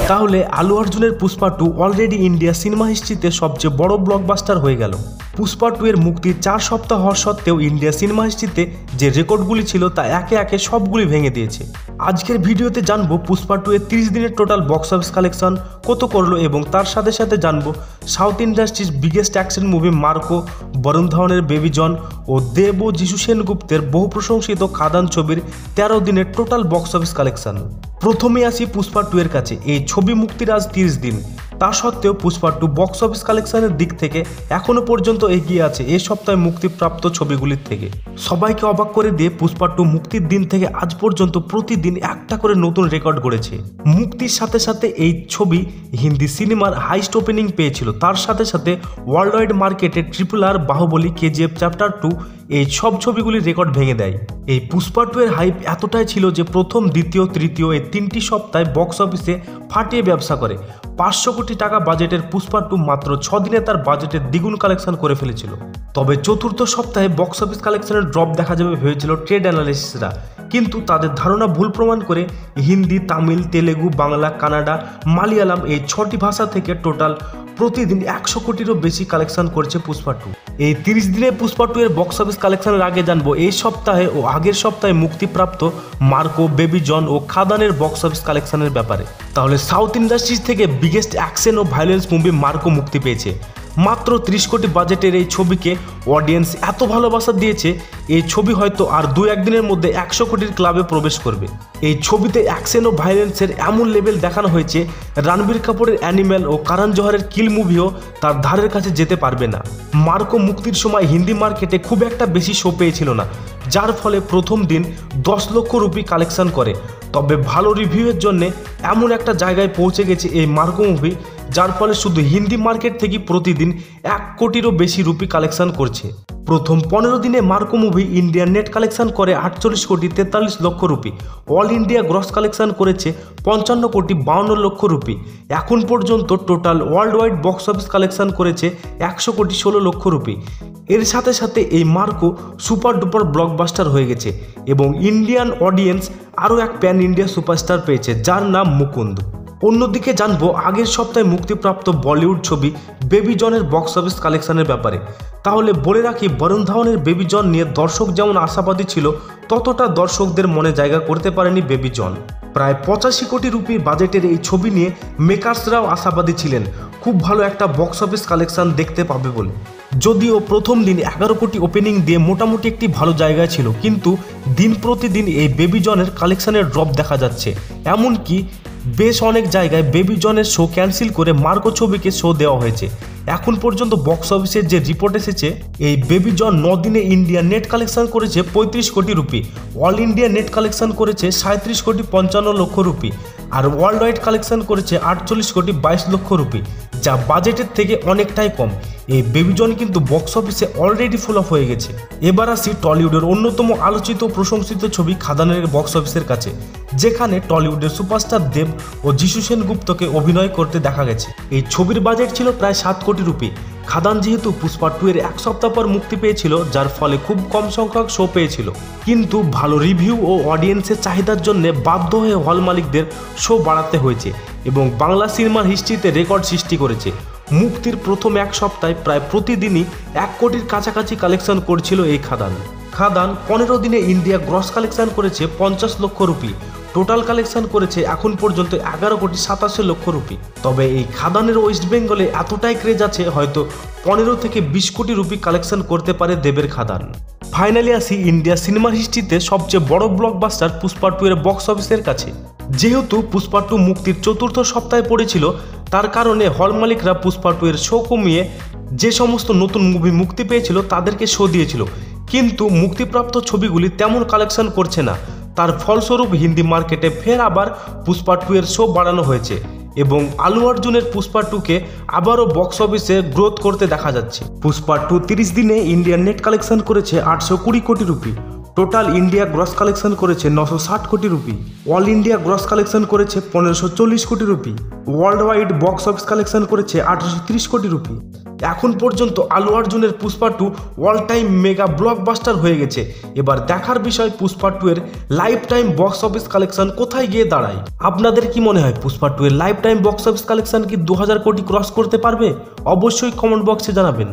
তাহলে আলু অর্জুনের পুষ্পা 2 অলরেডি ইন্ডিয়া সিনেমা হিস্ট্রিতে সবচেয়ে বড় ব্লকবাস্টার হয়ে গেল। পুষ্পা 2 এর মুক্তির 4 সপ্তাহ হওয়া সত্ত্বেও ইন্ডিয়া সিনেমা হিস্ট্রিতে যে রেকর্ডগুলি ছিল তা একে একে সবগুলি ভেঙে দিয়েছে। আজকের ভিডিওতে জানবো পুষ্পা 2 এর 30 দিনের টোটাল বক্স অফিস কালেকশন কত করলো এবং তার সাথে সাথে জানবো south industry's biggest action movie Marco, Varun ধাওয়ানের বেবি জন ও দেব ও যিশু সেনগুপ্তের বহু প্রশংসিত খাদান ছবির 13 দিনের টোটাল বক্স অফিস কালেকশন। প্রথমে আসি পুষ্পা 2 এর কাছে। এই ছবি মুক্তির আজ 30 দিন, তা সত্ত্বেও পুষ্পা 2 বক্স অফিস কালেকশনের দিক থেকে এখনো পর্যন্ত এগিয়ে আছে এই সপ্তাহে মুক্তিপ্রাপ্ত ছবিগুলির থেকে। সবাইকে অবাক করে দিয়ে পুষ্পা 2 মুক্তির দিন থেকে আজ পর্যন্ত প্রতিদিন একটা করে নতুন রেকর্ড গড়েছে। মুক্তির সাথে সাথে এই ছবি হিন্দি সিনেমার হাইস্ট ওপেনিং পেয়েছিল, তার সাথে সাথে ওয়ার্ল্ড ওয়াইড মার্কেটে RRR, বাহুবলী, KGF চ্যাপ্টার 2 এই সব ছবিগুলির রেকর্ড ভেঙে দেয়। এই পুষ্পা 2 এর হাইপ এতটাই ছিল যে প্রথম, দ্বিতীয়, তৃতীয় এই 3টি সপ্তাহে বক্স অফিসে ফাটিয়ে ব্যবসা করে 500 কোটি টাকা বাজেটের পুষ্পা 2 মাত্র 6 দিনে তার বাজেটের দ্বিগুণ কালেকশন করে ফেলেছিল। তবে চতুর্থ সপ্তাহে বক্স অফিস কালেকশনের ড্রপ দেখা যাবে ভেবেছিল ট্রেড অ্যানালিস্টরা, কিন্তু তাদের ধারণা ভুল প্রমাণ করে হিন্দি, তামিল, তেলেগু, বাংলা, কানাডা, মালয়ালম এই 6টি ভাষা থেকে টোটাল প্রতিদিন 100 কোটিরও বেশি কালেকশন করছে পুষ্পা 2। এই 30 দিনে পুষ্পা 2 এর বক্স অফিস কালেকশনের আগে জানবো এই সপ্তাহে ও আগের সপ্তাহে মুক্তিপ্রাপ্ত মার্কো, বেবি জন ও খাদানের বক্স অফিস কালেকশনের ব্যাপারে। তাহলে সাউথ ইন্ডাস্ট্রিজ থেকে বিগেস্ট অ্যাকশন ও ভায়োলেন্স মুভি মার্কো মুক্তি পেয়েছে। মাত্র 30 কোটি বাজেটের এই ছবিকে অডিয়েন্স এত ভালোবাসা দিয়েছে, এই ছবি হয়তো আর 2-1 দিনের মধ্যে 100 কোটির ক্লাবে প্রবেশ করবে। এই ছবিতে অ্যাকশন ও ভায়োলেন্সের এমন লেভেল দেখানো হয়েছে, রণবীর কাপুরের অ্যানিম্যাল ও করণ জোহরের কিল মুভিও তার ধারের কাছে যেতে পারবে না। মার্কো মুক্তির সময় হিন্দি মার্কেটে খুব একটা বেশি শো পেয়েছিল না, যার ফলে প্রথম দিন 10 লক্ষ রুপি কালেকশন করে। তবে ভালো রিভিউয়ের জন্য এমন একটা জায়গায় পৌঁছে গেছে এই মার্কো মুভি, যার ফলে শুধু হিন্দি মার্কেট থেকে প্রতিদিন 1 কোটিরও বেশি রুপি কালেকশন করছে। প্রথম 15 দিনে Marco movie Indian net collection করে 48 কোটি 43 লক্ষ rupee, all India gross collection করেছে 55 কোটি 52 লক্ষ রুপি। এখন পর্যন্ত total world wide box office collection করেছে 100 কোটি 16 লক্ষ রুপি। এর সাথে সাথে এই মার্কো সুপার ডুপার ব্লকবাস্টার হয়ে গেছে এবং ইন্ডিয়ান অডিয়েন্স আরও এক প্যান ইন্ডিয়া সুপারস্টার পেয়েছে, যার নাম মুকুন্দ। অন্যদিকে জানবো আগের সপ্তাহে মুক্তিপ্রাপ্ত বলিউড ছবি বেবি জনের বক্স অফিস কালেকশনের ব্যাপারে। তাহলে বলে রাখি, বরুণ ধাওয়ানের বেবি জন নিয়ে দর্শক যেমন আশাবাদী ছিল, ততটা দর্শকদের মনে জায়গা করতে পারেনি বেবি জন। প্রায় 85 কোটি রুপির বাজেটের এই ছবি নিয়ে মেকার্সরাও আশাবাদী ছিলেন খুব ভালো একটা বক্স অফিস কালেকশন দেখতে পাবে বলে। যদিও প্রথম দিন 11 কোটি ওপেনিং দিয়ে মোটামুটি একটি ভালো জায়গায় ছিল, কিন্তু দিন প্রতিদিন এই বেবি জনের কালেকশনের ড্রপ দেখা যাচ্ছে। এমনকি বেশ অনেক জায়গায় বেবি জনের শো ক্যান্সেল করে মার্কো ছবিকে শো দেওয়া হয়েছে। এখন পর্যন্ত বক্স অফিসের যে রিপোর্ট এসেছে, এই বেবি জন 9 দিনে ইন্ডিয়া নেট কালেকশন করেছে 35 কোটি rupee, all India net collection করেছে 37 কোটি 55 লক্ষ রুপি, আর ওয়ার্ল্ড ওয়াইড কালেকশন করেছে 48 কোটি 22 লক্ষ রুপি, যা বাজেটের থেকে অনেকটাই কম। এই বেবি জন কিন্তু বক্স অফিসে অলরেডি ফুল অফ হয়ে গেছে। এবার আসি টলিউডের অন্যতম আলোচিত প্রশংসিত ছবি খাদানের বক্স অফিসের কাছে, যেখানে টলিউডের সুপারস্টার দেব ও যিশু সেনগুপ্তকে অভিনয় করতে দেখা গেছে। এই ছবির বাজেট ছিল প্রায় 7 কোটি রুপি। খাদান যেহেতু পুষ্পা 2 এর 1 সপ্তাহ পর মুক্তি পেয়েছিল, যার ফলে খুব কম সংখ্যক শো পেয়েছিল, কিন্তু ভালো রিভিউ ও অডিয়েন্সের চাহিদার জন্য বাধ্য হয়ে হল মালিকদের শো বাড়াতে হয়েছে এবং বাংলা সিনেমার হিস্ট্রিতে রেকর্ড সৃষ্টি করেছে। মুক্তির প্রথম 1 সপ্তাহে প্রায় প্রতিদিনই 1 কোটির কাছাকাছি কালেকশন করছিল এই খাদান। 15 দিনে ইন্ডিয়া গ্রস কালেকশন করেছে 50 লক্ষ রুপি, টোটাল কালেকশন করেছে এখন পর্যন্ত 11 কোটি 87 লক্ষ রুপি। তবে এই খাদানের ওয়েস্ট বেঙ্গলে এতটাই ক্রেজ আছে, হয়তো 15 থেকে 20 কোটি রুপি কালেকশন করতে পারে দেবের খাদান। ফাইনালি আসি ইন্ডিয়া সিনেমার হিস্ট্রিতে সবচেয়ে বড় ব্লকবাস্টার পুষ্পা 2 এর বক্স অফিসের কাছে। যেহেতু পুষ্পা 2 মুক্তির চতুর্থ সপ্তাহে পড়েছিল, তার কারণে হল মালিকরা পুষ্পা 2 এর শো কমিয়ে যে সমস্ত নতুন মুভি মুক্তি পেয়েছিল তাদেরকে শো দিয়েছিল, কিন্তু মুক্তিপ্রাপ্ত ছবিগুলি তেমন কালেকশন করছে না। তার ফলস্বরূপ হিন্দি মার্কেটে ফের আবার পুষ্পা 2 এর শো বাড়ানো হয়েছে এবং আলু অর্জুনের পুষ্পা 2কে আবারও বক্স অফিসে গ্রোথ করতে দেখা যাচ্ছে। পুষ্পা 2 30 দিনে ইন্ডিয়ান নেট কালেকশন করেছে 820 কোটি rupee, total India gross collection করেছে 960 কোটি rupee, all India gross collection করেছে 1540 কোটি rupee, world wide box office collection করেছে 1830 কোটি রুপি। এখন পর্যন্ত আলু অর্জুনের Pushpa 2 all time mega blockbuster হয়ে গেছে। এবার দেখার বিষয় পুষ্পা 2 এর life time box office collection কোথায় গিয়ে দাঁড়ায়। আপনাদের কি মনে হয় পুষ্পা 2 এর life time box office collection কি 2000 কোটি ক্রস করতে পারবে? অবশ্যই কমেন্ট বক্সে জানাবেন।